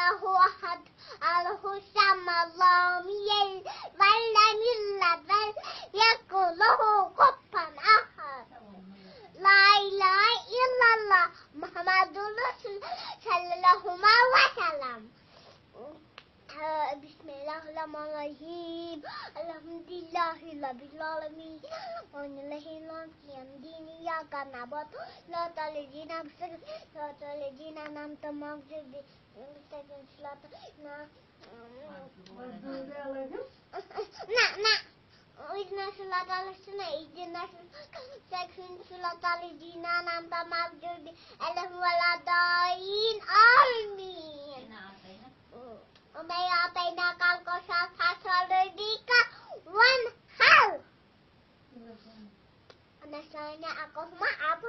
Allahu ahad, Allahu samad, lam yalid wa lam yulad wa lam yakul lahu kufuwan ahad. La ilaha illallah Muhammadur Rasulullah sallallahu alaihi wasallam. Bismillahirrahmanirrahim. Alhamdulillahirabbil alamin. Wa'alaikumsalam yamdini ya kanabat. La talidina bisag. La talidina nam tamagbi. Mustaqim salat. Nah. Idna salat al-sunnah. Idna salat al-dina nam tamagbi. Alhamdulillahirabbil alamin. Umaya bainakal kosal fasaludika wan hal. Anasanya aku maaf.